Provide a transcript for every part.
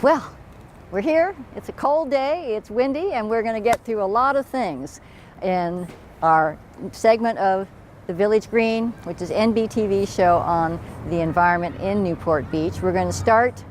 Well, we're here. It's a cold day, it's windy, and we're going to get through a lot of things in our segment of the Village Green, which is NBTV show on the environment in Newport Beach. We're going to start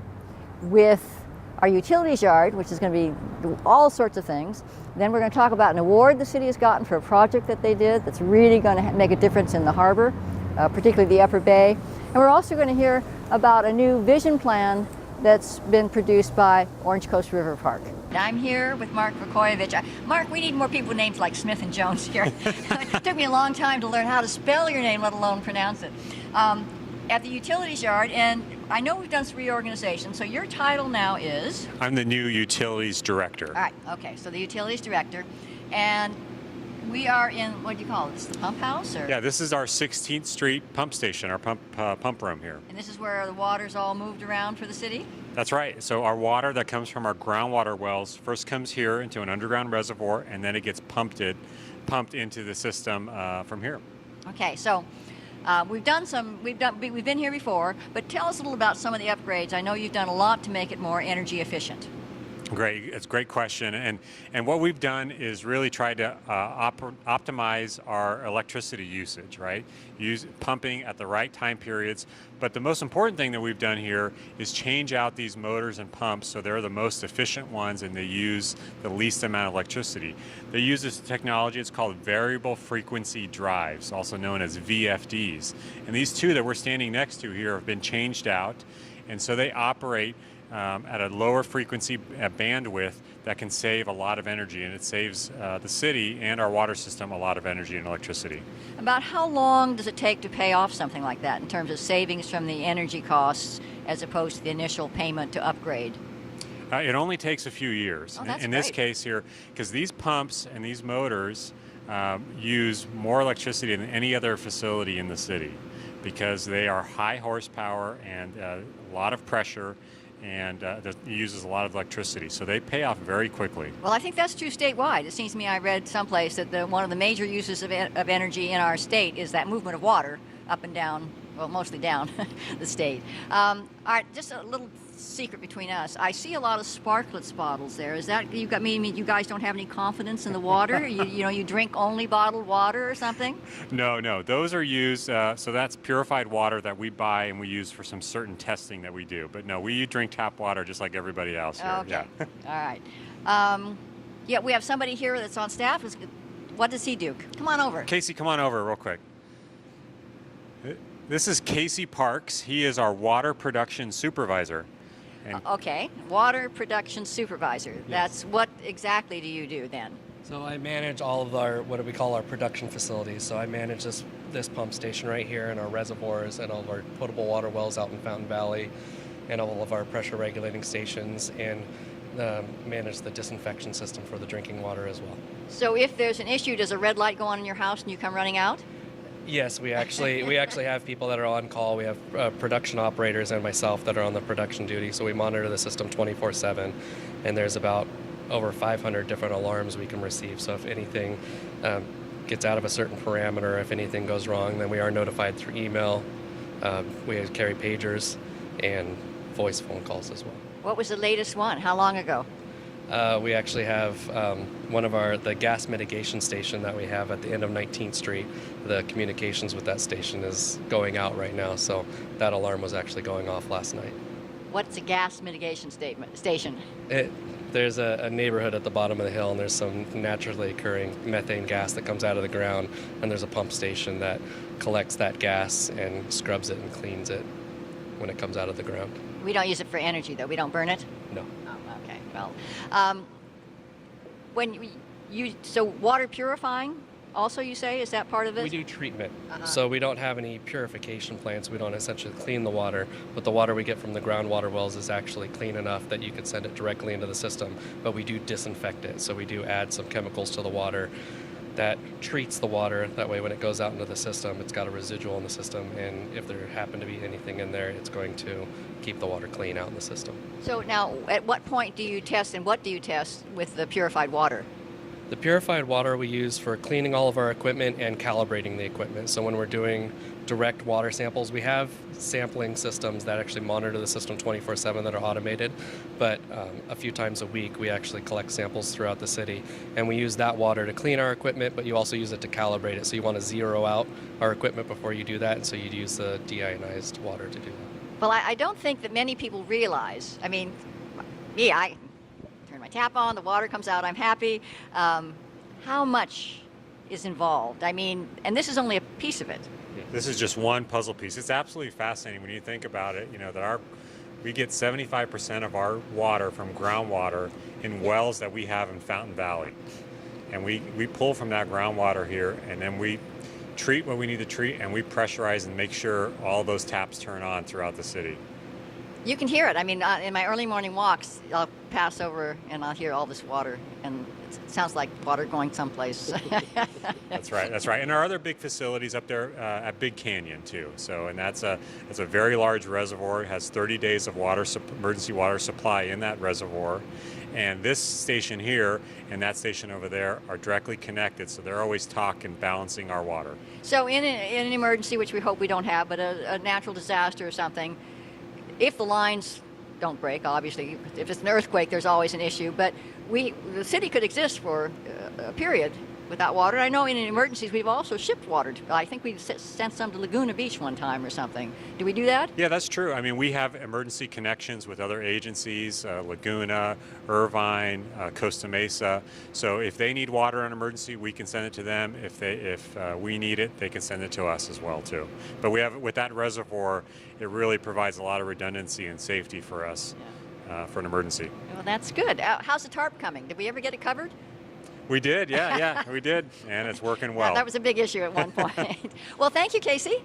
with our utilities yard, which is going to be all sorts of things. Then we're going to talk about an award the city has gotten for a project that they did that's really going to make a difference in the harbor, particularly the Upper Bay. And we're also going to hear about a new vision plan that's been produced by Orange Coast River Park. I'm here with Mark Vukoyevich. Mark, we need more people with names like Smith and Jones here. It took me a long time to learn how to spell your name, let alone pronounce it. At the utilities yard, and I know we've done some reorganization, so your title now is? I'm the new utilities director. All right, okay, so the utilities director. And we are in, what do you call it? This is the pump house? Or? Yeah, this is our 16th Street pump station, our pump room here. And this is where the water's all moved around for the city? That's right. So our water that comes from our groundwater wells first comes here into an underground reservoir, and then it gets pumped into the system from here. Okay, so we've been here before, but tell us a little about some of the upgrades. I know you've done a lot to make it more energy efficient. Great, it's a great question, and what we've done is really try to optimize our electricity usage, right? Use pumping at the right time periods, but the most important thing that we've done here is change out these motors and pumps so they're the most efficient ones and they use the least amount of electricity. They use this technology, it's called variable frequency drives, also known as VFDs, and these two that we're standing next to here have been changed out, and so they operate at a lower frequency bandwidth that can save a lot of energy, and it saves the city and our water system a lot of energy and electricity. About how long does it take to pay off something like that in terms of savings from the energy costs as opposed to the initial payment to upgrade? It only takes a few years. Oh, that's in great. this case here, because these pumps and these motors use more electricity than any other facility in the city because they are high horsepower and a lot of pressure, and it uses a lot of electricity, so they pay off very quickly. Well, I think that's true statewide. It seems to me I read someplace that one of the major uses of energy in our state is that movement of water up and down, well, mostly down the state. All right, just a little secret between us. I see a lot of Sparklets bottles there. Is that you guys don't have any confidence in the water? you drink only bottled water or something? No, those are used, so that's purified water that we buy and we use for some certain testing that we do. But no, we drink tap water just like everybody else here. Okay. Yeah. All right. Yeah, we have somebody here that's on staff. What does he do? Come on over. Casey, come on over real quick. This is Casey Parks. He is our water production supervisor. Okay, water production supervisor. Yes. That's what exactly do you do then? So I manage all of our, what we call our production facilities. So I manage this pump station right here and our reservoirs and all of our potable water wells out in Fountain Valley and all of our pressure regulating stations, and manage the disinfection system for the drinking water as well. So if there's an issue, does a red light go on in your house and you come running out? Yes, we actually have people that are on call. We have production operators and myself that are on the production duty, so we monitor the system 24/7, and there's about over 500 different alarms we can receive. So if anything gets out of a certain parameter, if anything goes wrong, then we are notified through email. We carry pagers and voice phone calls as well. What was the latest one? How long ago? We actually have one of the gas mitigation station that we have at the end of 19th Street. The communications with that station is going out right now, so that alarm was actually going off last night. What's a gas mitigation station? There's a neighborhood at the bottom of the hill, and there's some naturally occurring methane gas that comes out of the ground, and there's a pump station that collects that gas and scrubs it and cleans it when it comes out of the ground. We don't use it for energy, though. We don't burn it? No. Oh, okay. Well, so water purifying also, you say, is that part of it? We do treatment. So we don't have any purification plants. We don't essentially clean the water, but the water we get from the groundwater wells is actually clean enough that you could send it directly into the system, but we do disinfect it. So we do add some chemicals to the water that treats the water. That way when it goes out into the system, it's got a residual in the system, and if there happen to be anything in there, it's going to keep the water clean out in the system. So now, at what point do you test, and what do you test with the purified water? The purified water we use for cleaning all of our equipment and calibrating the equipment. So when we're doing direct water samples, we have sampling systems that actually monitor the system 24/7 that are automated, but a few times a week we actually collect samples throughout the city, and we use that water to clean our equipment, but you also use it to calibrate it. So you want to zero out our equipment before you do that, and so you'd use the deionized water to do that. Well, I don't think that many people realize. I mean, me, I turn my tap on, the water comes out, I'm happy. How much is involved? I mean, and this is only a piece of it. This is just one puzzle piece. It's absolutely fascinating when you think about it, that we get 75% of our water from groundwater in wells that we have in Fountain Valley. And we pull from that groundwater here, and then we treat what we need to treat, and we pressurize and make sure all those taps turn on throughout the city. You can hear it. I mean, in my early morning walks, I'll pass over and I'll hear all this water, and it sounds like water going someplace. That's right. That's right. And our other big facilities up there at Big Canyon too. So, and that's a very large reservoir. It has 30 days of emergency water supply in that reservoir. And this station here and that station over there are directly connected, so they're always talking, balancing our water. So in an emergency, which we hope we don't have, but a natural disaster or something, if the lines don't break, obviously, if it's an earthquake, there's always an issue, but the city could exist for a period without water. I know in emergencies we've also shipped water. I think we sent some to Laguna Beach one time or something. Do we do that? Yeah, that's true. I mean, we have emergency connections with other agencies, Laguna, Irvine, Costa Mesa. So if they need water in an emergency, we can send it to them. If we need it, they can send it to us as well too. But with that reservoir, it really provides a lot of redundancy and safety for us for an emergency. Well, that's good. How's the tarp coming? Did we ever get it covered? We did, yeah, we did, and it's working well. That was a big issue at one point. Well, thank you, Casey.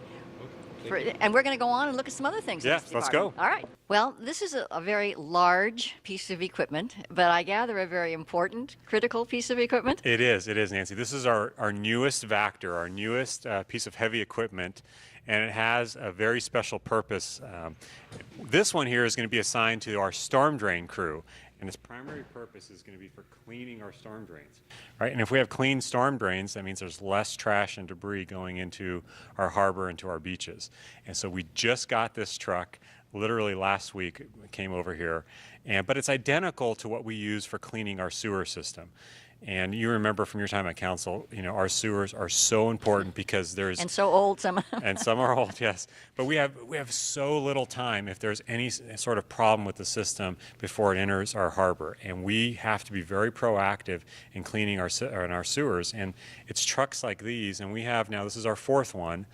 And we're going to go on and look at some other things. Yeah, let's go. All right. Well, this is a very large piece of equipment, but I gather a very important, critical piece of equipment. It is, Nancy. This is our newest Vactor, our newest piece of heavy equipment, and it has a very special purpose. This one here is going to be assigned to our storm drain crew. And its primary purpose is going to be for cleaning our storm drains, right? And if we have clean storm drains, that means there's less trash and debris going into our harbor and to our beaches. And so we just got this truck literally last week. It came over here, but it's identical to what we use for cleaning our sewer system. And you remember from your time at council, our sewers are so important because there's... And so old, some of them. And some are old, yes. But we have so little time if there's any sort of problem with the system before it enters our harbor. And we have to be very proactive in cleaning our sewers. And it's trucks like these, and we have now, this is our fourth one,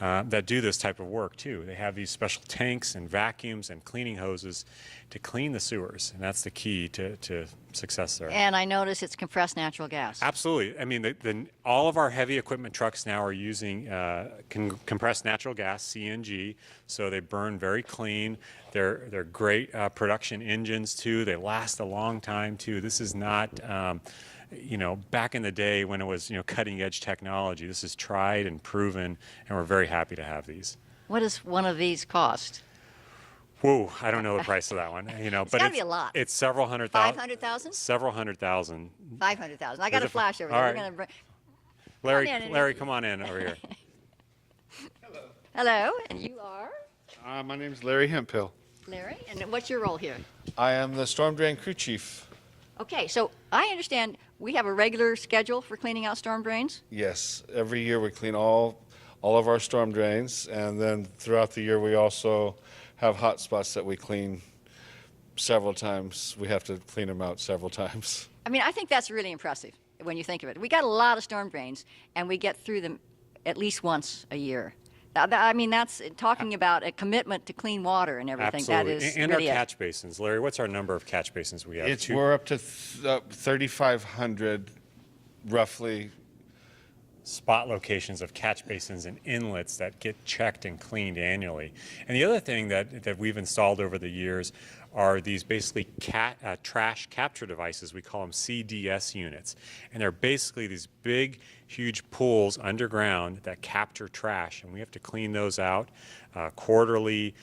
that do this type of work too. They have these special tanks and vacuums and cleaning hoses to clean the sewers, and that's the key to success there. And I notice it's compressed natural gas. Absolutely. I mean, all of our heavy equipment trucks now are using compressed natural gas, CNG, so they burn very clean. They're great production engines too. They last a long time too. This is not back in the day when it was, cutting edge technology. This is tried and proven, and we're very happy to have these. What does one of these cost? Whoa, I don't know the price of that one. It's but gotta be a lot. It's several hundred thousand. 500,000? Several hundred thousand. 500,000. I got a flash over there. All We're right. gonna Larry, come on in over here. Hello, and you are? My name is Larry Hemphill. Larry, and what's your role here? I am the storm drain crew chief. Okay, so I understand we have a regular schedule for cleaning out storm drains? Yes, every year we clean all of our storm drains, and then throughout the year we also have hot spots that we clean several times. We have to clean them out several times. I mean, I think that's really impressive when you think of it. We got a lot of storm drains, and we get through them at least once a year. I mean, that's talking about a commitment to clean water and everything. Absolutely. That is and really our catch basins. Larry, what's our number of catch basins we have? We're up to 3,500 roughly. Spot locations of catch basins and inlets that get checked and cleaned annually. And the other thing that we've installed over the years are these basically trash capture devices. We call them CDS units. And they're basically these big, huge pools underground that capture trash. And we have to clean those out quarterly,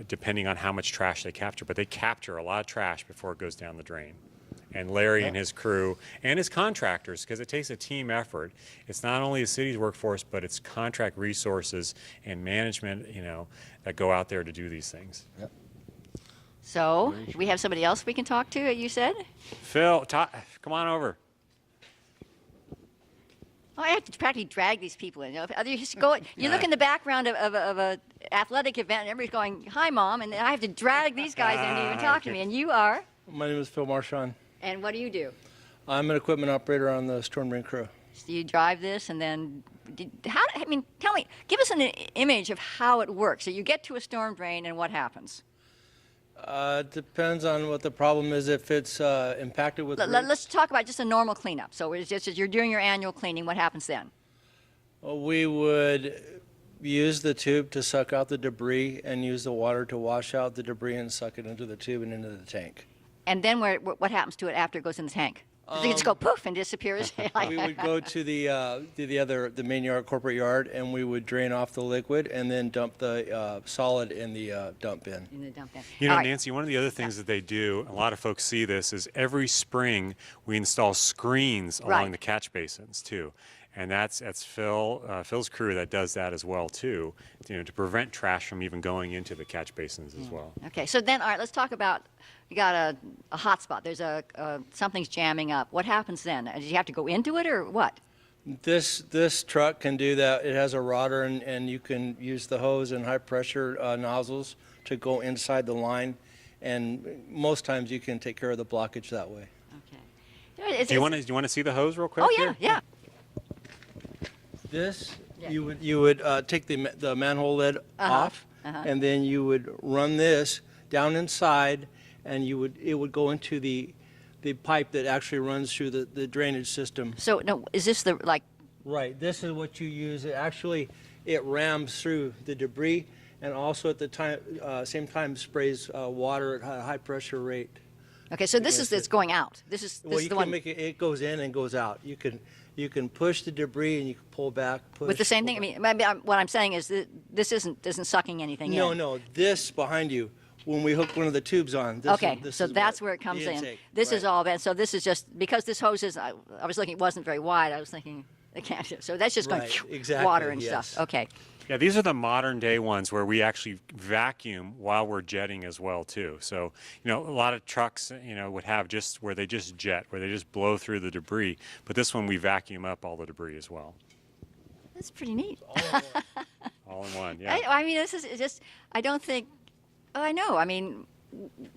depending on how much trash they capture. But they capture a lot of trash before it goes down the drain. And Larry and his crew and his contractors, because it takes a team effort. It's not only the city's workforce, but it's contract resources and management, that go out there to do these things. Yep. So, do we have somebody else we can talk to, you said? Phil, come on over. Oh, I have to practically drag these people in. You just go, you look in the background of a athletic event, and everybody's going, "Hi, Mom," and I have to drag these guys in to even talk to me. And you are? My name is Phil Marchand. And what do you do? I'm an equipment operator on the storm drain crew. So you drive this, and then tell me, give us an image of how it works. So you get to a storm drain, and what happens? Depends on what the problem is. If it's impacted with Let's talk about just a normal cleanup. So it's just as you're doing your annual cleaning, what happens then? we would use the tube to suck out the debris and use the water to wash out the debris and suck it into the tube and into the tank. And then what happens to it after it goes in the tank? Does it just go poof and disappears? We would go to the main yard, corporate yard, and we would drain off the liquid and then dump the solid in the dump bin. In the dump bin. You know, All right. Nancy, one of the other things that they do, a lot of folks see this, is every spring we install screens along Right. the catch basins too. And that's Phil's crew that does that as well too, to prevent trash from even going into the catch basins as well. Okay, so then, all right, let's talk about, you got a hot spot. There's something's jamming up. What happens then? Do you have to go into it or what? This truck can do that. It has a rotor, and you can use the hose and high pressure nozzles to go inside the line, and most times you can take care of the blockage that way. Okay. Do you want to see the hose real quick? Oh, yeah, here? yeah. This, Yeah. you would take the manhole lid off, and then you would run this down inside, and it would go into the pipe that actually runs through the drainage system. So, no, is this Right. This is what you use. It rams through the debris, and also at the same time sprays water at a high pressure rate. okay, so this is it's going out. This is Well, you the can one. make it goes in and goes out. You can push the debris and you can pull back. Push, With the same pull thing? I back. mean, what I'm saying is that this isn't sucking anything No, in. no. This behind you, when we hook one of the tubes on. Okay, this so is that's where it comes the in. intake, This is right. all bad. So this is just, because this hose is, I was looking, it wasn't very wide. I was thinking, it can't, so that's just going Right, phew, exactly, water and yes. stuff. Okay. Yeah, these are the modern day ones where we actually vacuum while we're jetting as well too. So, a lot of trucks, would have just where they just jet, where they just blow through the debris. But this one we vacuum up all the debris as well. That's pretty neat. All in one, yeah. I mean, this is just, I don't think, I know. I mean,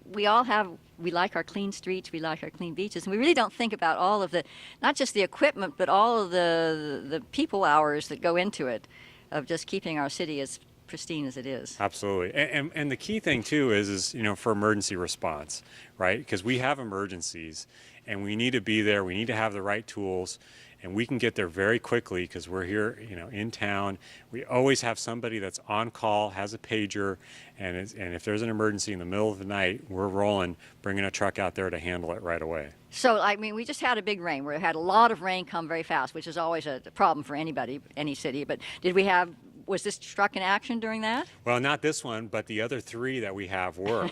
we like our clean streets, we like our clean beaches, and we really don't think about all of not just the equipment, but all of the people hours that go into it, of just keeping our city as pristine as it is. Absolutely. And the key thing too is for emergency response, right? Because we have emergencies and we need to be there. We need to have the right tools, and we can get there very quickly because we're here, in town. We always have somebody that's on call, has a pager, and if there's an emergency in the middle of the night, we're rolling, bringing a truck out there to handle it right away. So, I mean, we just had a big rain. We had a lot of rain come very fast, which is always a problem for anybody, any city. But was this truck in action during that? Well, not this one, but the other three that we have were.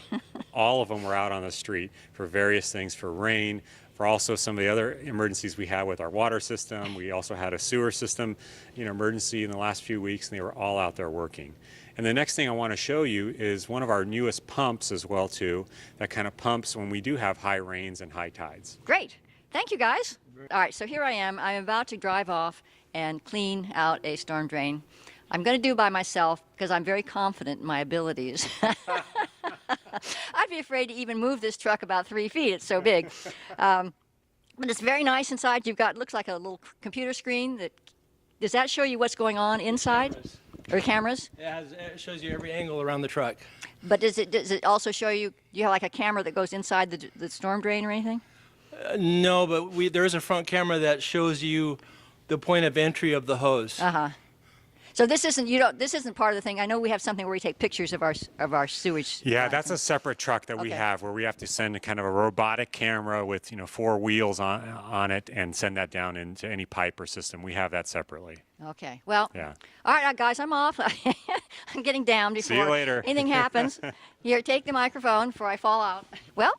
All of them were out on the street for various things, for rain, for also some of the other emergencies we had with our water system. We also had a sewer system, emergency in the last few weeks, and they were all out there working. And the next thing I want to show you is one of our newest pumps as well too, that kind of pumps when we do have high rains and high tides. Great. Thank you, guys. All right, so here I am. I'm about to drive off and clean out a storm drain. I'm going to do it by myself because I'm very confident in my abilities. I'd be afraid to even move this truck about 3 feet. It's so big. But it's very nice inside. You've got, looks like a little computer screen. Does that show you what's going on inside? Or cameras? It shows you every angle around the truck. But does it also show you, do you have like a camera that goes inside the storm drain or anything? No, but there is a front camera that shows you the point of entry of the hose. So this isn't this isn't part of the thing. I know we have something where we take pictures of our sewage. Yeah, that's a separate truck that we Okay. have where we have to send a kind of a robotic camera with 4 wheels on it and send that down into any pipe or system. We have that separately. Okay. Well. Yeah. All right, guys, I'm off. I'm getting down before See you later. anything happens. Here, take the microphone before I fall out. Well,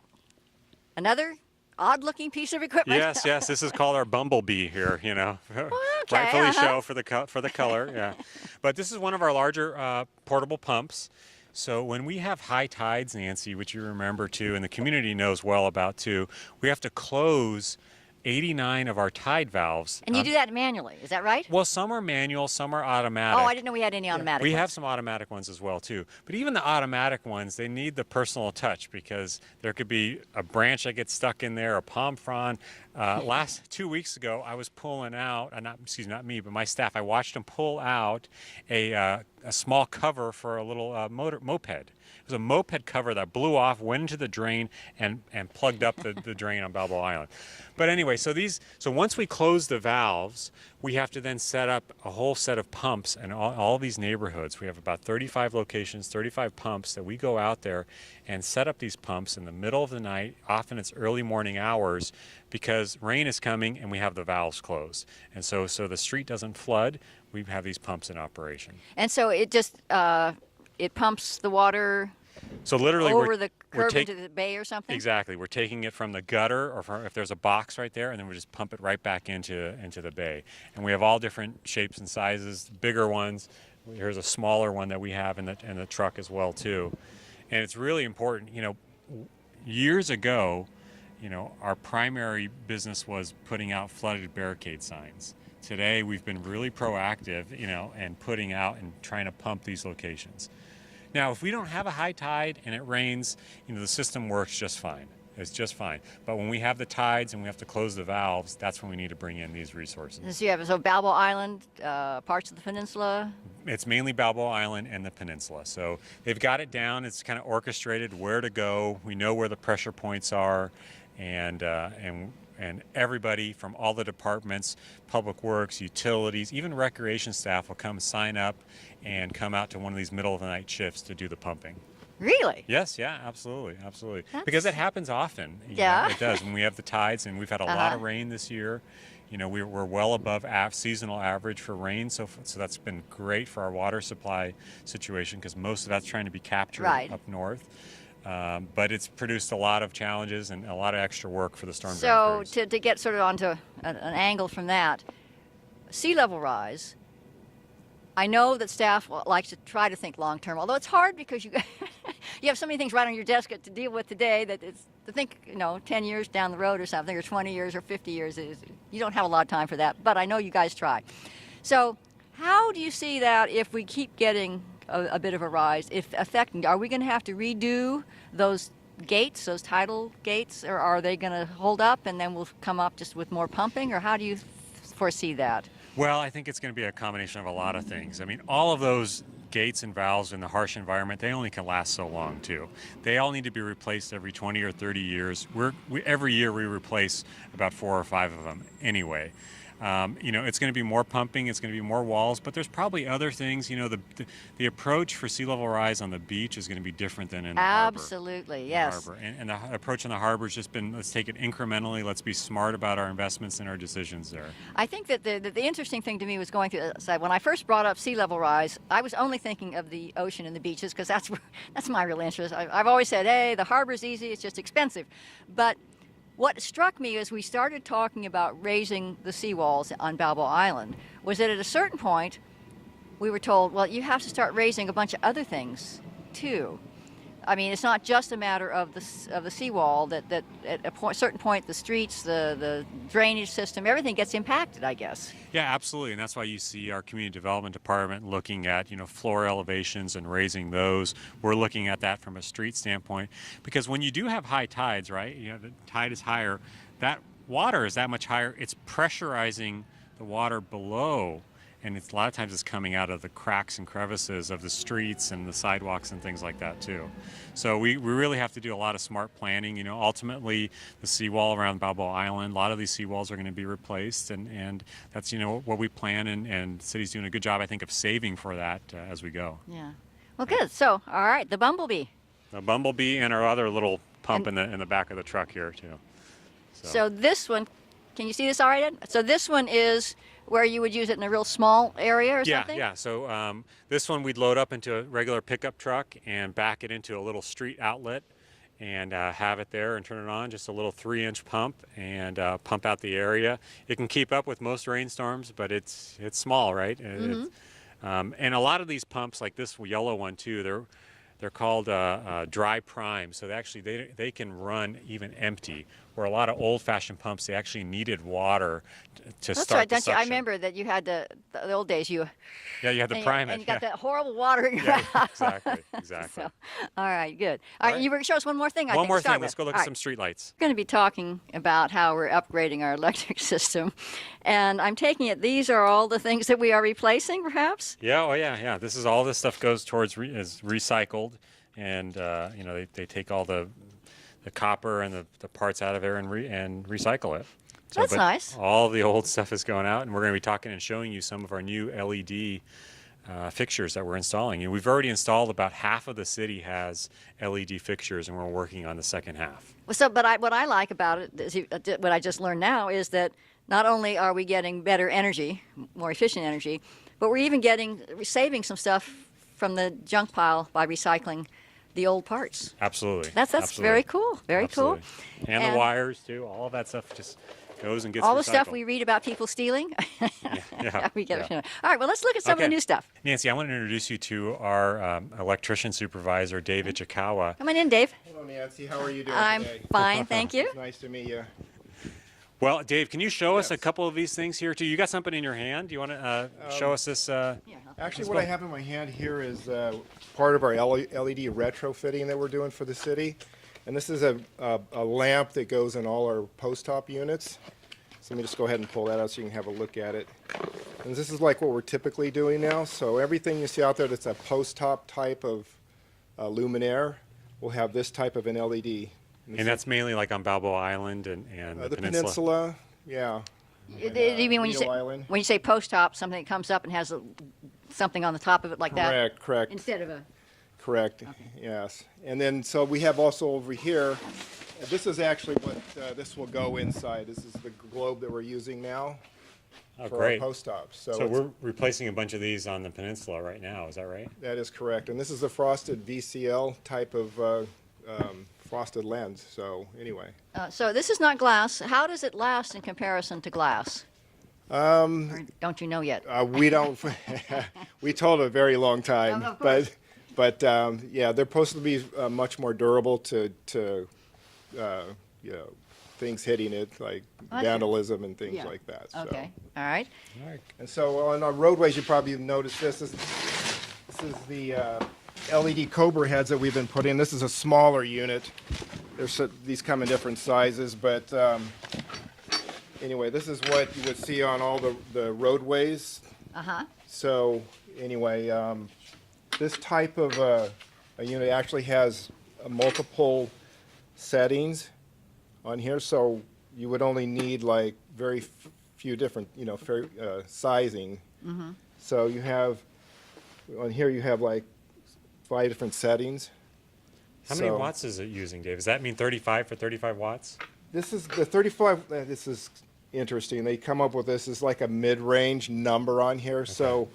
another odd-looking piece of equipment. Yes, yes. This is called our bumblebee here. You know, Okay, rightfully so for the color. Yeah, but this is one of our larger portable pumps. So when we have high tides, Nancy, which you remember too, and the community knows well about too, we have to close 89 of our tide valves. And you do that manually, is that right? Well, some are manual, some are automatic. Oh, I didn't know we had any automatic We ones. have some automatic ones as well too. But even the automatic ones, they need the personal touch because there could be a branch that gets stuck in there, a palm frond. Last 2 weeks ago, I was pulling out, not me, but my staff. I watched them pull out a small cover for a little moped. It was a moped cover that blew off, went into the drain, and plugged up the drain on Balboa Island. But anyway, so once we close the valves, we have to then set up a whole set of pumps in all these neighborhoods. We have about 35 locations, 35 pumps that we go out there and set up these pumps in the middle of the night. Often it's early morning hours because rain is coming and we have the valves closed. And so the street doesn't flood, we have these pumps in operation. And so it just, it pumps the water So literally over the curb taking into the bay or something? Exactly. We're taking it from the gutter, or if there's a box right there, and then we just pump it right back into the bay. And we have all different shapes and sizes, bigger ones. Here's a smaller one that we have in the truck as well too. And it's really important. You know, years ago, you know, our primary business was putting out flooded barricade signs. Today, we've been really proactive, you know, and putting out and trying to pump these locations. Now, if we don't have a high tide and it rains, you know, the system works just fine. It's just fine. But when we have the tides and we have to close the valves, that's when we need to bring in these resources. So you have Balboa Island, parts of the peninsula? It's mainly Balboa Island and the peninsula. So they've got it down. It's kind of orchestrated where to go. We know where the pressure points are, and everybody from all the departments, public works, utilities, even recreation staff will come sign up and come out to one of these middle of the night shifts to do the pumping. Really? Yes, yeah, absolutely. Because it happens often. You Yeah. know, it does. When we have the tides, and we've had a lot of rain this year. You know, we're well above seasonal average for rain, so that's been great for our water supply situation because most of that's trying to be captured up north. But it's produced a lot of challenges and a lot of extra work for the storm drain crews. So to get sort of onto an angle from that, sea level rise, I know that staff likes to try to think long term, although it's hard because you you have so many things right on your desk to deal with today that it's to think, you know, 10 years down the road or something, or 20 years or 50 years, you don't have a lot of time for that, but I know you guys try. So how do you see that if we keep getting a bit of a rise, if affecting, are we going to have to redo those gates, those tidal gates, or are they going to hold up and then we'll come up just with more pumping, or how do you foresee that? Well, I think it's going to be a combination of a lot of things. I mean, all of those gates and valves in the harsh environment, they only can last so long too. They all need to be replaced every 20 or 30 years. Every year we replace about 4 or 5 of them anyway. You know, it's going to be more pumping, it's going to be more walls, but there's probably other things. You know, the approach for sea level rise on the beach is going to be different than in the harbor. Absolutely, yes. Harbor. And the approach in the harbor has just been, let's take it incrementally, let's be smart about our investments and our decisions there. I think that the interesting thing to me was going through, when I first brought up sea level rise, I was only thinking of the ocean and the beaches because that's my real interest. I've always said, hey, the harbor's easy, it's just expensive. But what struck me as we started talking about raising the seawalls on Balboa Island was that at a certain point, we were told, well, you have to start raising a bunch of other things, too. I mean, it's not just a matter of the seawall, that at a certain point, the streets, the drainage system, everything gets impacted, I guess. Yeah, absolutely, and that's why you see our community development department looking at, you know, floor elevations and raising those. We're looking at that from a street standpoint, because when you do have high tides, right, you know, the tide is higher, that water is that much higher, it's pressurizing the water below, and a lot of times it's coming out of the cracks and crevices of the streets and the sidewalks and things like that too. So we really have to do a lot of smart planning. You know, ultimately the seawall around Balboa Island, a lot of these seawalls are going to be replaced, and that's, you know, what we plan, and the city's doing a good job, I think, of saving for that as we go. Yeah. Well, good. So, all right, the bumblebee. The bumblebee and our other little pump in the back of the truck here too. So this one, can you see this all right, Ed? So this one is where you would use it in a real small area or something? Yeah. So this one we'd load up into a regular pickup truck and back it into a little street outlet, and have it there and turn it on, just a little 3-inch pump, and pump out the area. It can keep up with most rainstorms, but it's small, right? And a lot of these pumps, like this yellow one too, they're called dry prime, so they can run even empty. Where a lot of old-fashioned pumps, they actually needed water to That's start right, the don't you? I suction. remember that you had the old days. You Yeah, you had to prime it. and you got that horrible water in your Yeah, house. exactly. So, all right, good. All right, you were going to show us one more thing. One more thing. Start Let's with. go look All at right. some streetlights. We're going to be talking about how we're upgrading our electric system, and I'm taking it these are all the things that we are replacing, perhaps. Yeah, oh yeah. This is all this stuff goes towards is recycled, and you know they take all the copper and the parts out of there and recycle it. So, That's but nice. All the old stuff is going out, and we're going to be talking and showing you some of our new LED fixtures that we're installing. And we've already installed about half of the city has LED fixtures, and we're working on the second half. Well, so, but what I like about it, is what I just learned now, is that not only are we getting better energy, more efficient energy, but we're even saving some stuff from the junk pile by recycling the old parts. Absolutely. That's Absolutely. very cool. Very Absolutely. cool. And the wires too. All of that stuff just goes and gets all recycled. the stuff we read about people stealing. Yeah. We get yeah. it. All right. Well, let's look at some of the Okay. new stuff. Nancy, I want to introduce you to our electrician supervisor, Dave Ichikawa. Come on in, Dave. Hello, Nancy. How are you doing I'm today? fine, thank you. It's nice to meet you. Well, Dave, can you show us a Yes. couple of these things here too? You got something in your hand? Do you want to show us this? Actually, what I have in my hand here is part of our LED retrofitting that we're doing for the city. And this is a lamp that goes in all our post-top units. So let me just go ahead and pull that out so you can have a look at it. And this is like what we're typically doing now. So everything you see out there that's a post-top type of luminaire will have this type of an LED. And that's mainly like on Balboa Island and the peninsula, yeah. You mean when Needle Island. you say post-top, something that comes up and has something on the top of it like that? Correct. Instead of a... Correct, yes. And then, so we have also over here, this is actually what this will go inside. This is the globe that we're using now Oh, for great. our post stops. So we're replacing a bunch of these on the peninsula right now. Is that right? That is correct. And this is a frosted VCL type of frosted lens. So anyway. So this is not glass. How does it last in comparison to glass? Or don't you know yet? We don't, we told a very long time. Of course. But yeah, they're supposed to be much more durable to you know, things hitting it, like I see. vandalism and things Yeah. like that. So. Okay, all right. And so on our roadways, you probably noticed this. This is the LED Cobra heads that we've been putting. This is a smaller unit. These come in different sizes, but anyway, this is what you would see on all the roadways. Uh-huh. So anyway, this type of a unit actually has multiple settings on here, so you would only need like very few different, you know, sizing. Mm-hmm. So you have, on here you have like 5 different settings. How many So watts is it using, Dave? Does that mean 35 for 35 watts? This is the 35, this is interesting. They come up with this as like a mid-range number on here, so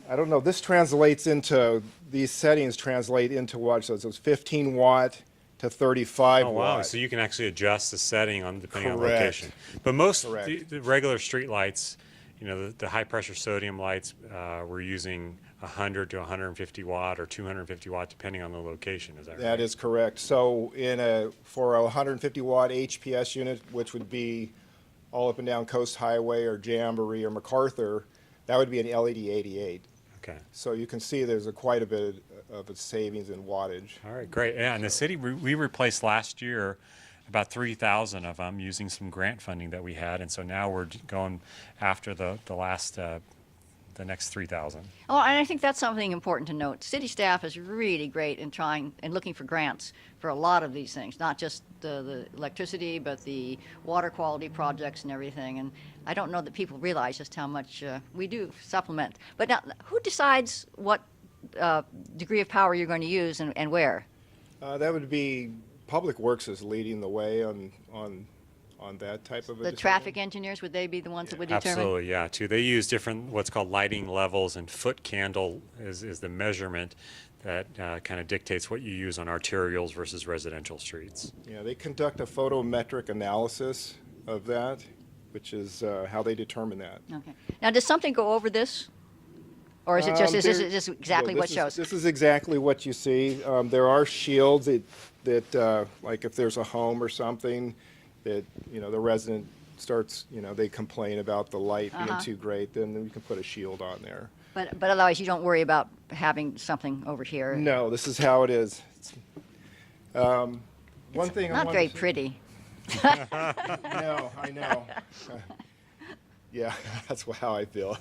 I don't know, this translates into, these settings translate into what, so it's 15 watt to 35 Oh, wow. watt. So you can actually adjust the setting depending on Correct. location. But most Correct. the regular street lights, you know, the high pressure sodium lights, we're using 100 to 150 watt or 250 watt depending on the location. Is that right? That is correct. So for a 150 watt HPS unit, which would be all up and down Coast Highway or Jamboree or MacArthur, that would be an LED 88. Okay. So you can see there's quite a bit of a savings in wattage. All right, great. Yeah, in the city, we replaced last year about 3,000 of them using some grant funding that we had, and so now we're going after the next 3,000. Oh, and I think that's something important to note. City staff is really great in trying and looking for grants for a lot of these things, not just the electricity, but the water quality projects and everything. And I don't know that people realize just how much we do supplement. But now, who decides what degree of power you're going to use and where? That would be Public Works is leading the way on that type of a The decision. traffic engineers, would they be the ones that would determine? Absolutely, yeah, too. They use different, what's called lighting levels, and foot candle is the measurement that kind of dictates what you use on arterials versus residential streets. Yeah, they conduct a photometric analysis of that, which is how they determine that. Okay. Now, does something go over this? Or is it just, is it just exactly Yeah, what shows? This is exactly what you see. There are shields that like if there's a home or something, that, you know, the resident starts, you know, they complain about the light being too great, then you can put a shield on there. But otherwise, you don't worry about having something over here. No, this is how it is. One thing I Not wanted very to- pretty. No, I know. Yeah, that's how I feel.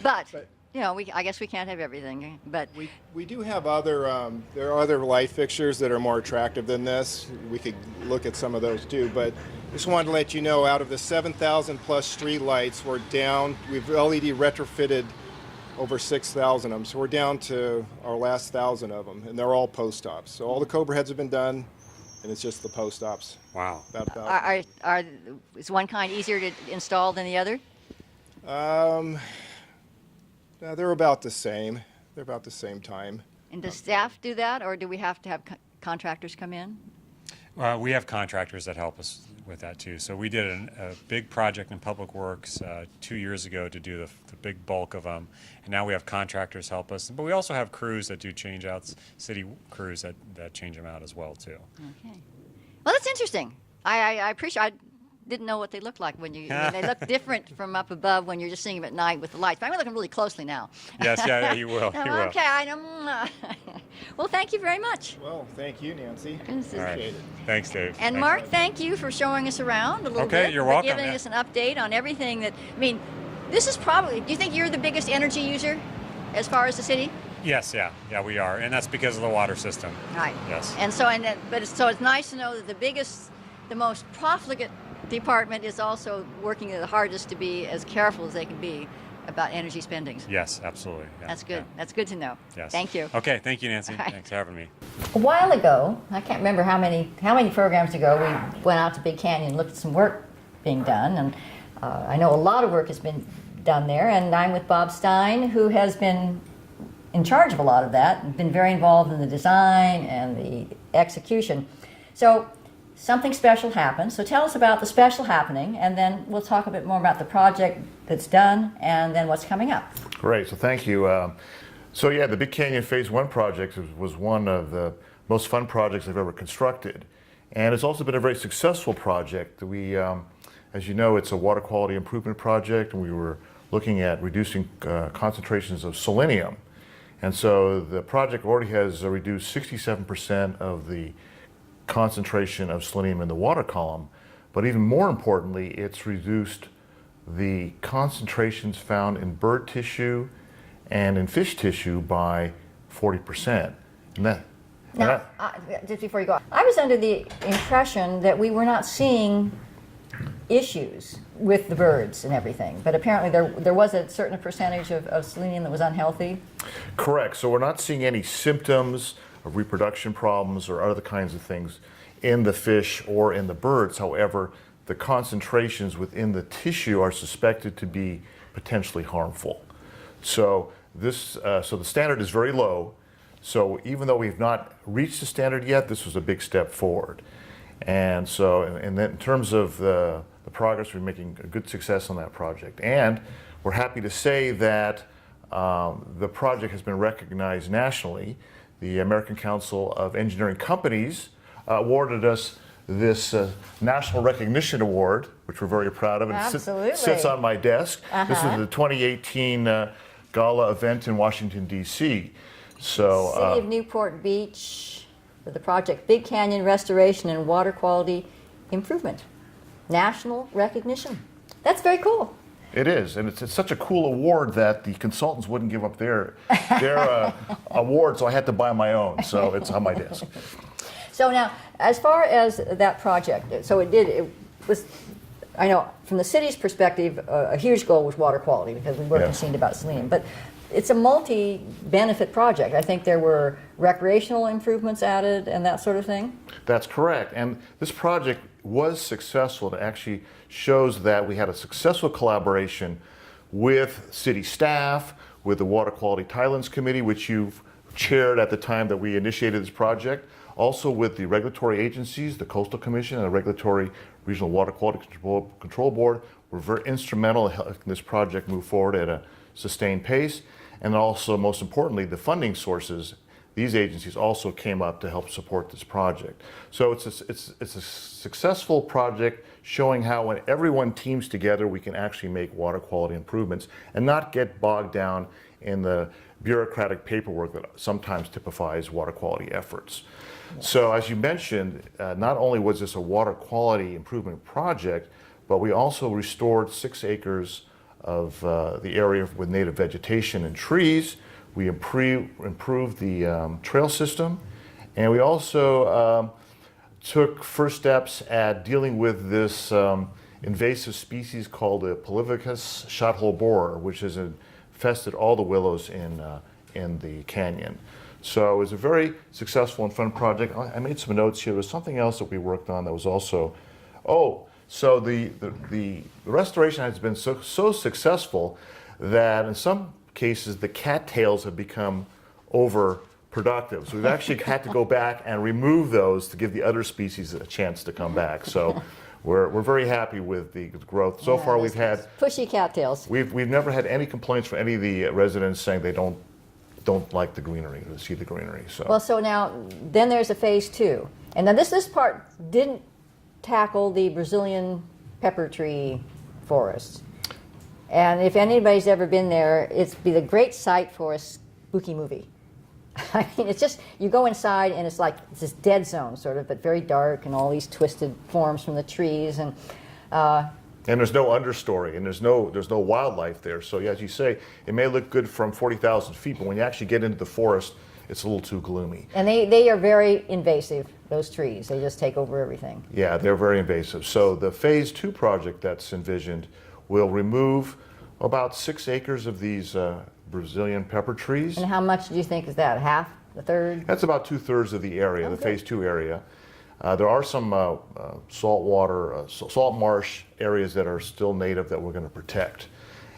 But, you know, I guess we can't have everything. But We do have other, there are other light fixtures that are more attractive than this. We could look at some of those too, but just wanted to let you know, out of the 7,000 plus street lights, we're down, we've LED retrofitted over 6,000 of them, so we're down to our last 1,000 of them, and they're all post stops. So all the Cobra heads have been done, and it's just the post stops. Wow. About 1,000. is one kind easier to install than the other? No, they're about the same. They're about the same time. And does staff do that, or do we have to have contractors come in? We have contractors that help us with that too. So we did a big project in Public Works 2 years ago to do the big bulk of them, and now we have contractors help us. But we also have crews that do change outs, city crews that change them out as well too. Okay. Well, that's interesting. I appreciate. I didn't know what they looked like when they look different from up above when you're just seeing them at night with the lights. But I'm looking really closely now. Yes, yeah, you will. You will. Okay, I know. Well, thank you very much. Well, thank you, Nancy. This is- All right. Appreciate it. Thanks, Dave. And Thanks. Mark, thank you for showing us around a little bit. Okay, you're for welcome, giving yeah. us an update on everything that, I mean, this is probably, do you think you're the biggest energy user as far as the city? Yes, yeah, we are, and that's because of the water system. Right. Yes. And so, so it's nice to know that the most profligate department is also working the hardest to be as careful as they can be about energy spending. Yes, absolutely. Yeah, That's good. yeah. That's good to know. Yes. Thank you. Okay, thank you, Nancy. All right. Thanks for having me. A while ago, I can't remember how many programs ago, we went out to Big Canyon and looked at some work being done, and I know a lot of work has been done there, and I'm with Bob Stein, who has been in charge of a lot of that and been very involved in the design and the execution. So something special happened. So tell us about the special happening, and then we'll talk a bit more about the project that's done and then what's coming up. Great, so thank you. So yeah, the Big Canyon Phase 1 project was one of the most fun projects I've ever constructed. And it's also been a very successful project. We, as you know, it's a water quality improvement project, and we were looking at reducing concentrations of selenium. And so the project already has reduced 67% of the concentration of selenium in the water column, but even more importantly, it's reduced the concentrations found in bird tissue and in fish tissue by 40%. Now, just before you go, I was under the impression that we were not seeing issues with the birds and everything, but apparently there was a certain percentage of selenium that was unhealthy. Correct. So we're not seeing any symptoms of reproduction problems or other kinds of things in the fish or in the birds. However, the concentrations within the tissue are suspected to be potentially harmful. So so the standard is very low. So even though we've not reached the standard yet, this was a big step forward. And so, and then in terms of the progress, we're making a good success on that project. And we're happy to say that the project has been recognized nationally. The American Council of Engineering Companies awarded us this National Recognition Award, which we're very proud of. And Absolutely. it sits on my desk. This is the 2018 gala event in Washington, D.C. So, City of Newport Beach for the project Big Canyon Restoration and Water Quality Improvement. National recognition. That's very cool. it is, and it's such a cool award that the consultants wouldn't give up their award, so I had to buy my own. So it's on my desk. So now, as far as that project, so it was, I know from the city's perspective, a huge goal was water quality because we were Yeah. concerned about selenium. But it's a multi-benefit project. I think there were recreational improvements added and that sort of thing. That's correct. And this project was successful. It actually shows that we had a successful collaboration with city staff, with the Water Quality Tidelands Committee, which you've chaired at the time that we initiated this project. Also with the regulatory agencies, the Coastal Commission and the Regulatory Regional Water Quality Control Board were very instrumental in helping this project move forward at a sustained pace. And also, most importantly, the funding sources, these agencies also came up to help support this project. So it's a successful project showing how when everyone teams together, we can actually make water quality improvements and not get bogged down in the bureaucratic paperwork that sometimes typifies water quality efforts. So as you mentioned, not only was this a water quality improvement project, but we also restored 6 acres of the area with native vegetation and trees. We improved the trail system, and we also took first steps at dealing with this invasive species called the Polyphus shothole borer, which has infested all the willows in the canyon. So it was a very successful and fun project. I made some notes here. There was something else that we worked on that was also, so the restoration has been so successful that in some cases the cattails have become overproductive. So we've actually had to go back and remove those to give the other species a chance to come back. So we're very happy with the growth. So far we've had pushy cattails. We've never had any complaints from any of the residents saying they don't like the greenery or see the greenery. So Well, so now then there's a phase 2, and then this part didn't tackle the Brazilian pepper tree forest. And if anybody's ever been there, it'd be the great site for a spooky movie. I mean, it's just, you go inside and it's like it's this dead zone sort of, but very dark and all these twisted forms from the trees. And there's no understory, and there's no wildlife there. So as you say, it may look good from 40,000 feet, but when you actually get into the forest, it's a little too gloomy. And they are very invasive, those trees. They just take over everything. Yeah, they're very invasive. So the phase 2 project that's envisioned will remove about 6 acres of these Brazilian pepper trees. And how much do you think is that? Half? A third? That's about 2/3 of the area, the phase 2 area. There are some salt marsh areas that are still native that we're going to protect.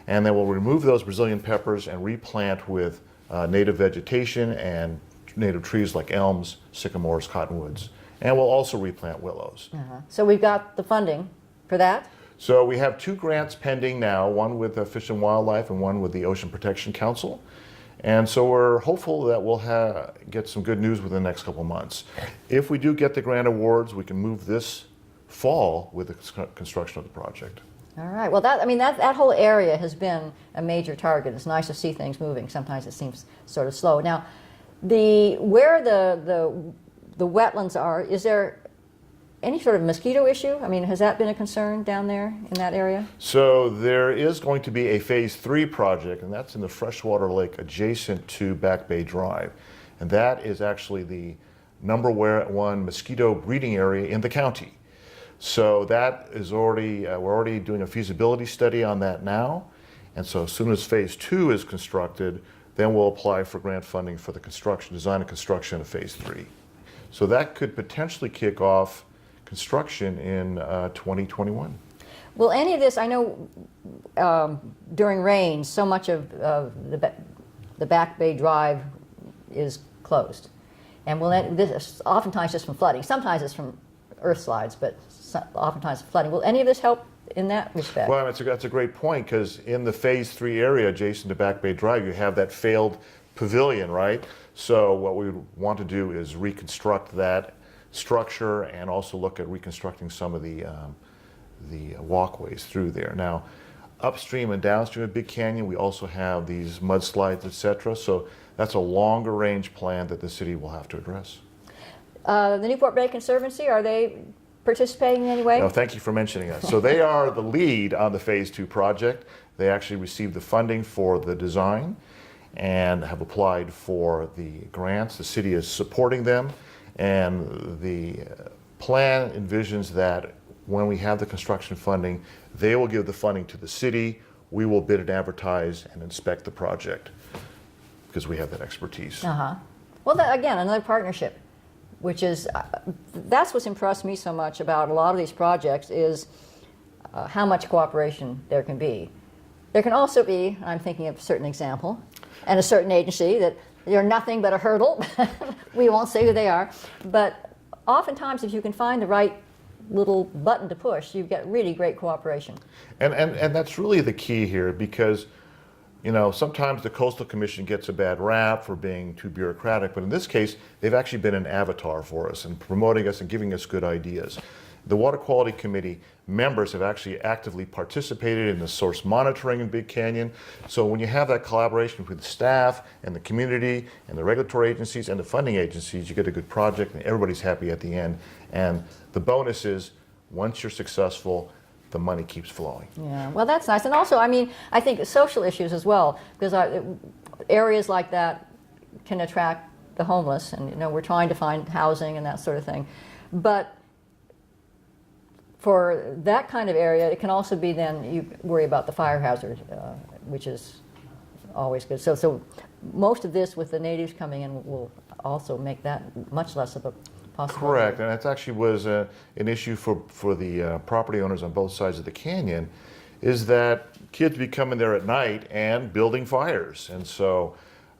And then we'll remove those Brazilian peppers and replant with native vegetation and native trees like elms, sycamores, cottonwoods. And we'll also replant willows. So we've got the funding for that? So we have 2 grants pending now, one with Fish and Wildlife and one with the Ocean Protection Council. And so we're hopeful that we'll get some good news within the next couple of months. If we do get the grant awards, we can move this fall with the construction of the project. All right. Well, that whole area has been a major target. It's nice to see things moving. Sometimes it seems sort of slow. Now, where the wetlands are, is there any sort of mosquito issue? I mean, has that been a concern down there in that area? So there is going to be a phase 3 project, and that's in the freshwater lake adjacent to Back Bay Drive. And that is actually the #1 mosquito breeding area in the county. So that is already, we're already doing a feasibility study on that now. And so as soon as phase 2 is constructed, then we'll apply for grant funding for the design and construction of phase 3. So that could potentially kick off construction in 2021. Will any of this, I know during rain, so much of the Back Bay Drive is closed. And this oftentimes just from flooding. Sometimes it's from earth slides, but oftentimes flooding. Will any of this help in that respect? Well, that's a great point, because in the phase 3 area adjacent to Back Bay Drive, you have that failed pavilion, right? So what we want to do is reconstruct that structure and also look at reconstructing some of the walkways through there. Now, upstream and downstream of Big Canyon, we also have these mudslides, etc. So that's a longer range plan that the city will have to address. The Newport Bay Conservancy, are they participating in any way? No, thank you for mentioning that. So they are the lead on the phase 2 project. They actually received the funding for the design and have applied for the grants. The city is supporting them. And the plan envisions that when we have the construction funding, they will give the funding to the city. We will bid and advertise and inspect the project because we have that expertise. Well, again, another partnership, which is, that's what's impressed me so much about a lot of these projects is how much cooperation there can be. There can also be, I'm thinking of a certain example, and a certain agency that they're nothing but a hurdle. We won't say who they are. But oftentimes, if you can find the right little button to push, you get really great cooperation. And that's really the key here, because sometimes the Coastal Commission gets a bad rap for being too bureaucratic, but in this case, they've actually been an avatar for us and promoting us and giving us good ideas. The Water Quality Committee members have actually actively participated in the source monitoring in Big Canyon. So when you have that collaboration with the staff and the community and the regulatory agencies and the funding agencies, you get a good project and everybody's happy at the end. And the bonus is, once you're successful, the money keeps flowing. Yeah, well, that's nice. And also, I think social issues as well, because areas like that can attract the homeless, and we're trying to find housing and that sort of thing. But for that kind of area, it can also be then you worry about the fire hazard, which is always good. So most of this with the natives coming in will also make that much less of a possibility. Correct, and that actually was an issue for the property owners on both sides of the canyon, is that kids be coming there at night and building fires. And so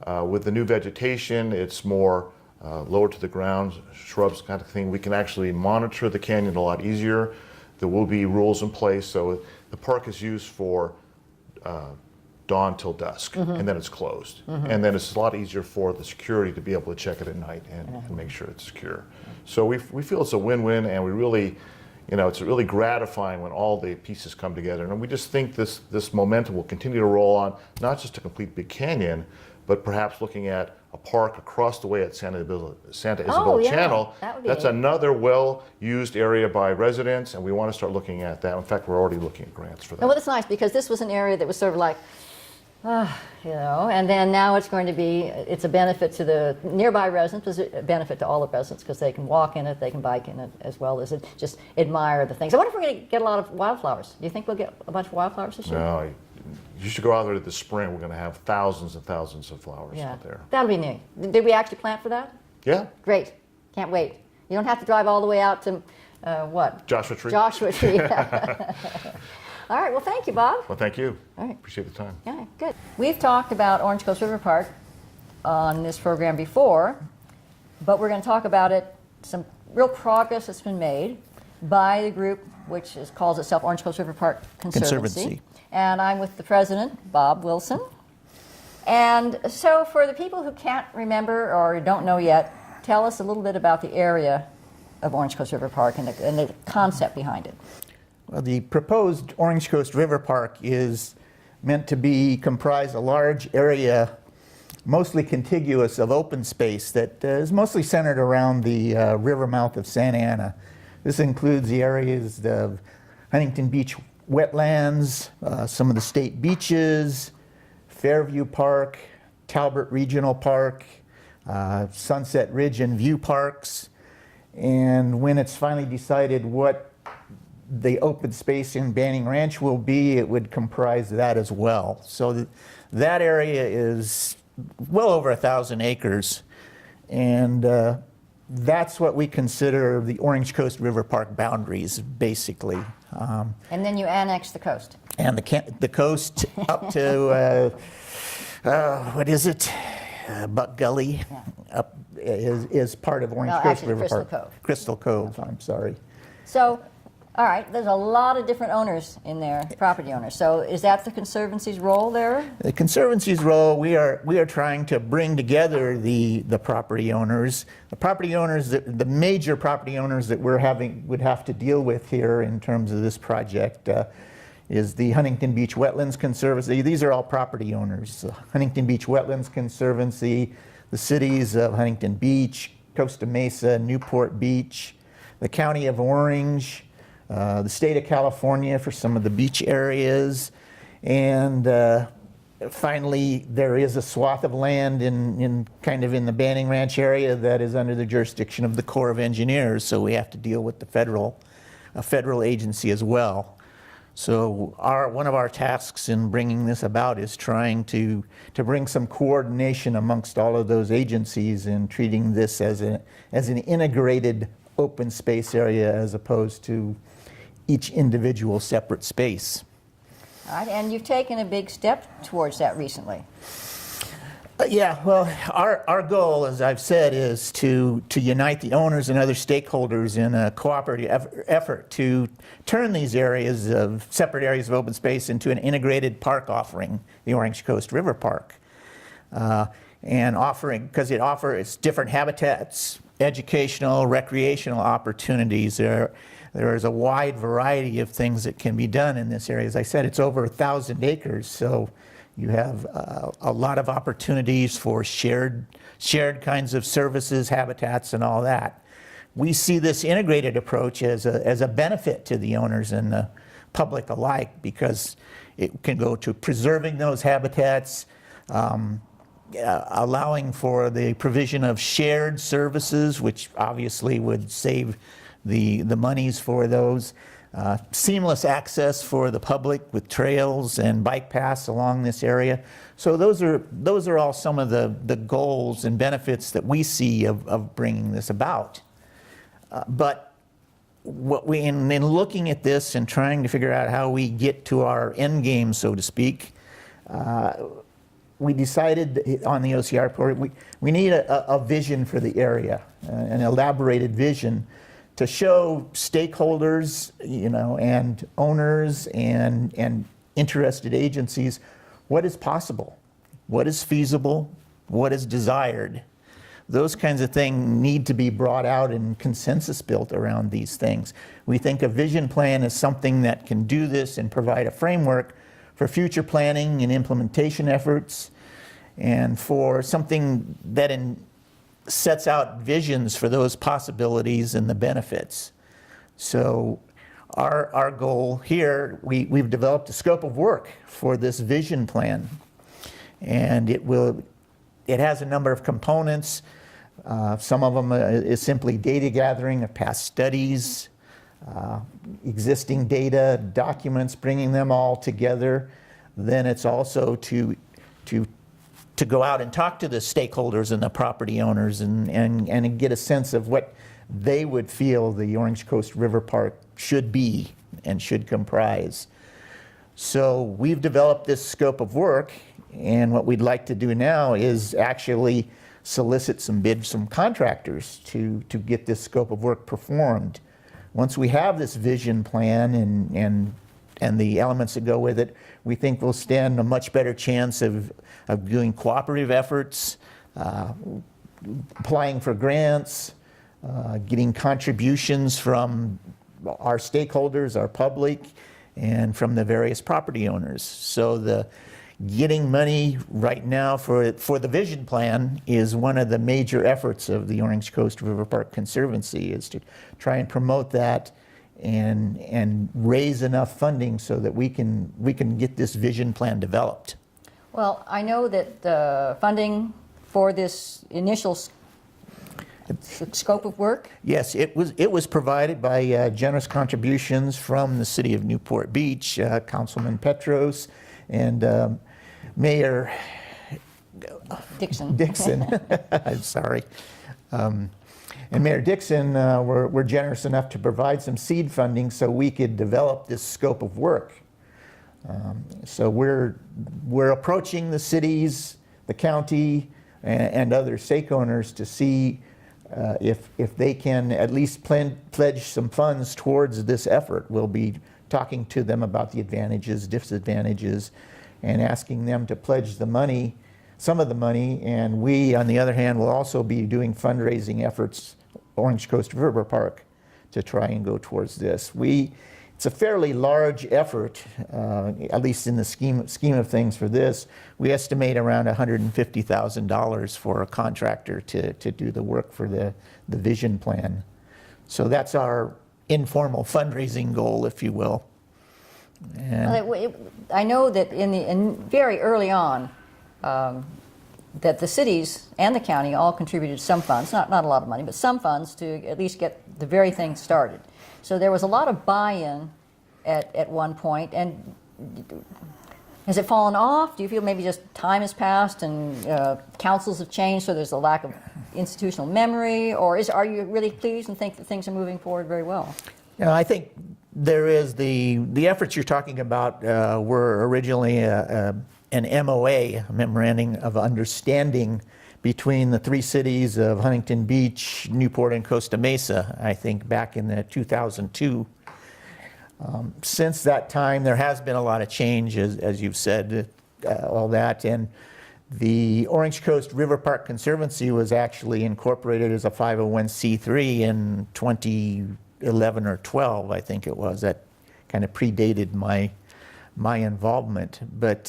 with the new vegetation, it's more lower to the ground, shrubs kind of thing. We can actually monitor the canyon a lot easier. There will be rules in place. So the park is used for dawn till dusk, and then it's closed. And then it's a lot easier for the security to be able to check it at night and make sure it's secure. So we feel it's a win-win, and we really, it's really gratifying when all the pieces come together. And we just think this momentum will continue to roll on, not just to complete Big Canyon, but perhaps looking at a park across the way at Santa Isabel yeah, Channel. that's another well-used area by residents, and we want to start looking at that. In fact, we're already looking at grants for that. Well, it's nice because this was an area that was sort of like, and then now it's going to be, it's a benefit to the nearby residents, it's a benefit to all the residents because they can walk in it, they can bike in it, as well as just admire the things. I wonder if we're going to get a lot of wildflowers. Do you think we'll get a bunch of wildflowers this year? No, you should go out there this spring. We're going to have thousands and thousands of flowers out there. That'll be neat. Did we actually plant for that? Yeah. Great. Can't wait. You don't have to drive all the way out to, what? Joshua Tree. Joshua Tree. All right, well, thank you, Bob. Well, thank you. All right. Appreciate the time. Yeah, good. We've talked about Orange Coast River Park on this program before, but we're going to talk about it, some real progress that's been made by the group which calls itself Orange Coast River Park Conservancy. And I'm with the president, Bob Wilson. And so for the people who can't remember or don't know yet, tell us a little bit about the area of Orange Coast River Park and the concept behind it. Well, the proposed Orange Coast River Park is meant to comprise a large area, mostly contiguous, of open space that is mostly centered around the river mouth of Santa Ana. This includes the areas of Huntington Beach wetlands, some of the state beaches, Fairview Park, Talbot Regional Park, Sunset Ridge and View Parks. And when it's finally decided what the open space in Banning Ranch will be, it would comprise that as well. So that area is well over 1,000 acres. And that's what we consider the Orange Coast River Park boundaries, basically. And then you annex the coast. And the coast up to, what is it? Buck Gully up is part of Orange Coast River Crystal Park. Cove. Crystal Cove, I'm sorry. So, all right, there's a lot of different owners in there, property owners. So is that the Conservancy's role there? The Conservancy's role, we are trying to bring together the property owners. The property owners, the major property owners that would have to deal with here in terms of this project is the Huntington Beach Wetlands Conservancy. These are all property owners. Huntington Beach Wetlands Conservancy, the cities of Huntington Beach, Costa Mesa, Newport Beach, the County of Orange, the state of California for some of the beach areas, and finally there is a swath of land in the Banning Ranch area that is under the jurisdiction of the Corps of Engineers, so we have to deal with a federal agency as well. So one of our tasks in bringing this about is trying to bring some coordination amongst all of those agencies and treating this as an integrated open space area as opposed to each individual separate space. All right, and you've taken a big step towards that recently. Yeah, well, our goal, as I've said, is to unite the owners and other stakeholders in a cooperative effort to turn these areas of separate areas of open space into an integrated park offering, the Orange Coast River Park. And offering, because it offers different habitats, educational, recreational opportunities. There is a wide variety of things that can be done in this area. As I said, it's over 1,000 acres, so you have a lot of opportunities for shared kinds of services, habitats, and all that. We see this integrated approach as a benefit to the owners and the public alike, because it can go to preserving those habitats, allowing for the provision of shared services, which obviously would save the monies for those. Seamless access for the public with trails and bike paths along this area. So those are all some of the goals and benefits that we see of bringing this about. But what in looking at this and trying to figure out how we get to our end game, so to speak, we decided on the OCR report we need a vision for the area, an elaborated vision to show stakeholders, and owners and interested agencies what is possible, what is feasible, what is desired. Those kinds of things need to be brought out and consensus built around these things. We think a vision plan is something that can do this and provide a framework for future planning and implementation efforts, and for something that sets out visions for those possibilities and the benefits. So our goal here, we've developed a scope of work for this vision plan, and it has a number of components. Some of them is simply data gathering of past studies, existing data, documents, bringing them all together. Then it's also to go out and talk to the stakeholders and the property owners and get a sense of what they would feel the Orange Coast River Park should be and should comprise. So we've developed this scope of work, and what we'd like to do now is actually solicit some bids from contractors to get this scope of work performed. Once we have this vision plan and the elements that go with it, we think we'll stand a much better chance of doing cooperative efforts, applying for grants, getting contributions from our stakeholders, our public, and from the various property owners. So getting money right now for the vision plan is one of the major efforts of the Orange Coast River Park Conservancy, is to try and promote that and raise enough funding so that we can get this vision plan developed. Well, I know that the funding for this initial scope of work? Yes, it was provided by generous contributions from the city of Newport Beach, Councilman Petros, and Mayor Dixon. I'm sorry. And Mayor Dixon were generous enough to provide some seed funding so we could develop this scope of work. So we're approaching the cities, the county, and other stake owners to see if they can at least pledge some funds towards this effort. We'll be talking to them about the advantages, disadvantages, and asking them to pledge the money, some of the money, and we, on the other hand, will also be doing fundraising efforts, Orange Coast River Park, to try and go towards this. It's a fairly large effort, at least in the scheme of things for this. We estimate around $150,000 for a contractor to do the work for the vision plan. So that's our informal fundraising goal, if you will. And I know that very early on, that the cities and the county all contributed some funds, not a lot of money, but some funds to at least get the very thing started. So there was a lot of buy-in at one point, and has it fallen off? Do you feel maybe just time has passed and councils have changed, so there's a lack of institutional memory, or are you really pleased and think that things are moving forward very well? I think there is the efforts you're talking about were originally an MOA, a memorandum of understanding, between the three cities of Huntington Beach, Newport, and Costa Mesa, I think back in the 2002. Since that time, there has been a lot of change, as you've said, all that. And the Orange Coast River Park Conservancy was actually incorporated as a 501c3 in 2011 or 12, I think it was. That kind of predated my involvement. But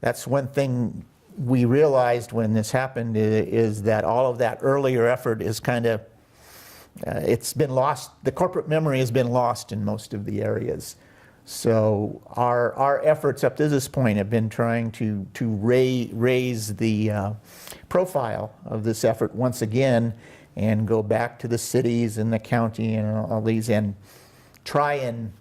that's one thing we realized when this happened, is that all of that earlier effort is kind of, it's been lost. The corporate memory has been lost in most of the areas. So our efforts up to this point have been trying to raise the profile of this effort once again, and go back to the cities and the county and all these, and try and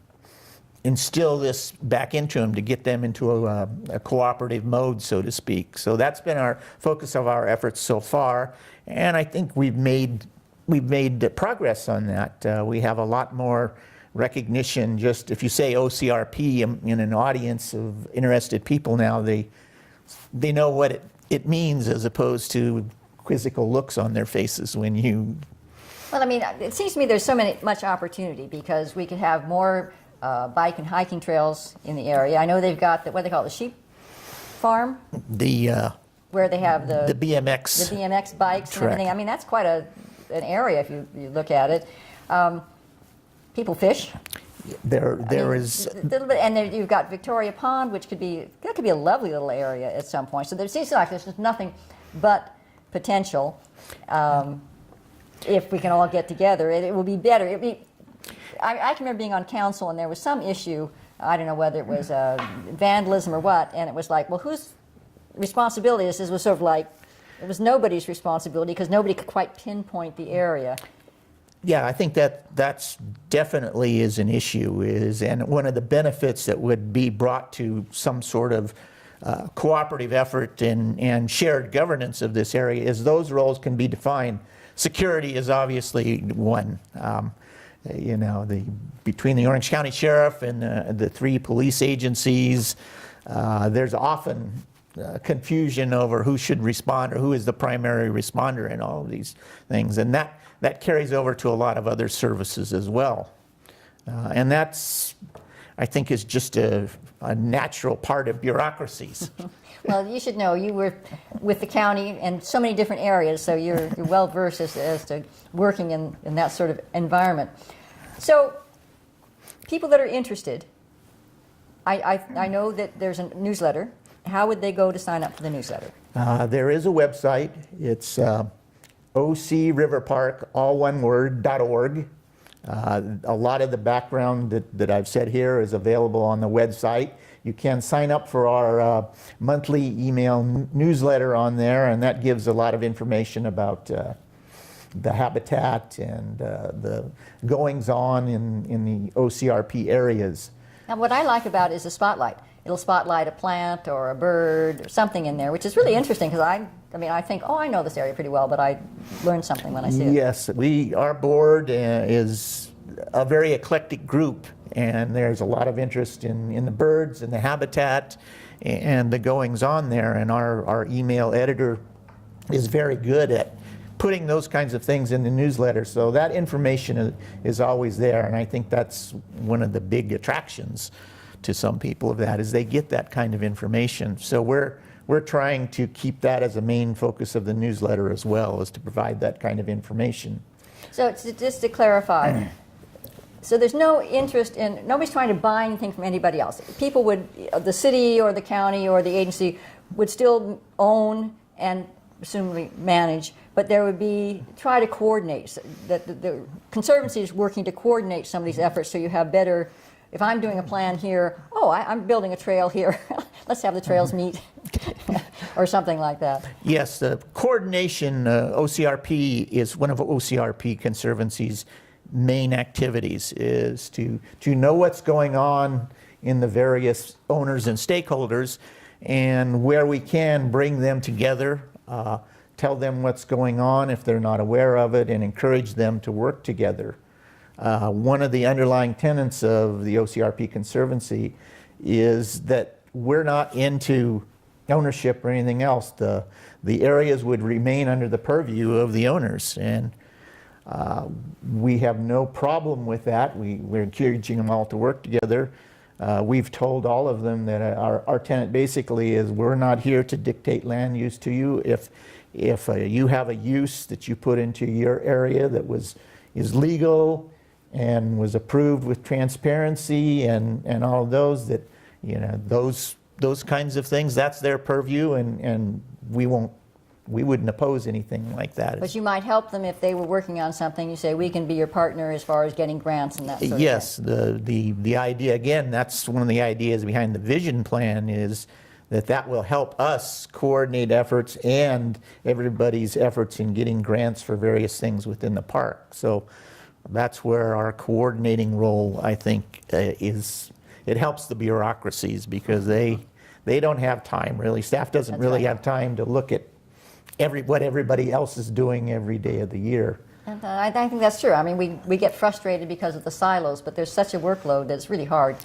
instill this back into them to get them into a cooperative mode, so to speak. So that's been our focus of our efforts so far, and I think we've made progress on that. We have a lot more recognition. Just if you say OCRP in an audience of interested people now, they know what it means, as opposed to quizzical looks on their faces when you. Well, I mean, it seems to me there's much opportunity, because we could have more bike and hiking trails in the area. I know they've got what they call the sheep farm, where they have the BMX bikes track. And everything. I mean, that's quite an area if you look at it. People fish. There is a little bit, and you've got Victoria Pond, which could be a lovely little area at some point. So there seems like there's just nothing but potential. If we can all get together, it will be better. I can remember being on council, and there was some issue. I don't know whether it was vandalism or what, and it was like, well, whose responsibility is this? It was sort of like it was nobody's responsibility, because nobody could quite pinpoint the area. Yeah, I think that's definitely is an issue, and one of the benefits that would be brought to some sort of cooperative effort and shared governance of this area is those roles can be defined. Security is obviously one. Between the Orange County Sheriff and the three police agencies, there's often confusion over who should respond or who is the primary responder in all of these things, and that carries over to a lot of other services as well. And that's, I think, is just a natural part of bureaucracies. Well, you should know, you were with the county in so many different areas, so you're well versed as to working in that sort of environment. So, people that are interested, I know that there's a newsletter. How would they go to sign up for the newsletter? There is a website. It's ocriverpark, all one word, .org. A lot of the background that I've said here is available on the website. You can sign up for our monthly email newsletter on there, and that gives a lot of information about the habitat and the goings-on in the OCRP areas. Now, what I like about it is the spotlight. It'll spotlight a plant or a bird or something in there, which is really interesting, because I think, I know this area pretty well, but I learn something when I see it. Yes, our board is a very eclectic group, and there's a lot of interest in the birds and the habitat and the goings-on there, and our email editor is very good at putting those kinds of things in the newsletter, so that information is always there, and I think that's one of the big attractions to some people of that, is they get that kind of information. So we're trying to keep that as a main focus of the newsletter as well, is to provide that kind of information. So just to clarify, so there's no interest in, nobody's trying to buy anything from anybody else. People would, the city or the county or the agency would still own and presumably manage, but there would be, try to coordinate, that the Conservancy is working to coordinate some of these efforts, so you have better, if I'm doing a plan here, I'm building a trail here, let's have the trails meet, or something like that. Yes, the coordination, OCRP is one of OCRP Conservancy's main activities, is to know what's going on in the various owners and stakeholders, and where we can bring them together, tell them what's going on if they're not aware of it, and encourage them to work together. One of the underlying tenets of the OCRP Conservancy is that we're not into ownership or anything else. The areas would remain under the purview of the owners, and we have no problem with that. We're encouraging them all to work together. We've told all of them that our tenant basically is, we're not here to dictate land use to you. If you have a use that you put into your area that is legal and was approved with transparency and all of those, that, you know, those kinds of things, that's their purview, and we wouldn't oppose anything like that. But you might help them if they were working on something. You say, we can be your partner as far as getting grants and that sort of thing. Yes, the idea, again, that's one of the ideas behind the vision plan, is that will help us coordinate efforts and everybody's efforts in getting grants for various things within the park. So that's where our coordinating role, I think, is. It helps the bureaucracies, because they don't have time, really. Staff doesn't really have time to look at what everybody else is doing every day of the year. And I think that's true. I mean, we get frustrated because of the silos, but there's such a workload that it's really hard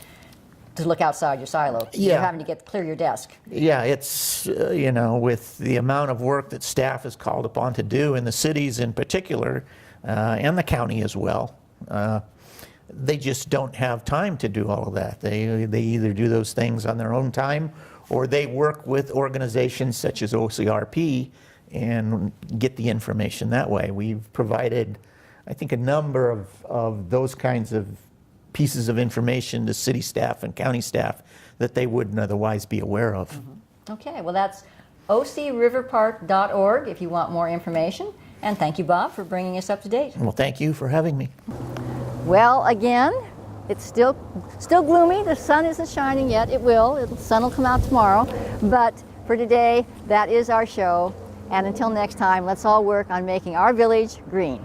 to look outside your silo. Yeah. You're having to clear your desk. Yeah, it's, you know, with the amount of work that staff is called upon to do in the cities in particular, and the county as well, they just don't have time to do all of that. They either do those things on their own time, or they work with organizations such as OCRP and get the information that way. We've provided, I think, a number of those kinds of pieces of information to city staff and county staff that they wouldn't otherwise be aware of. Mm-hmm. Okay, well, that's ocriverpark.org if you want more information. And thank you, Bob, for bringing us up to date. Well, thank you for having me. Well, again, it's still gloomy. The sun isn't shining yet. It will. The sun will come out tomorrow. But for today, that is our show. And until next time, let's all work on making our village green.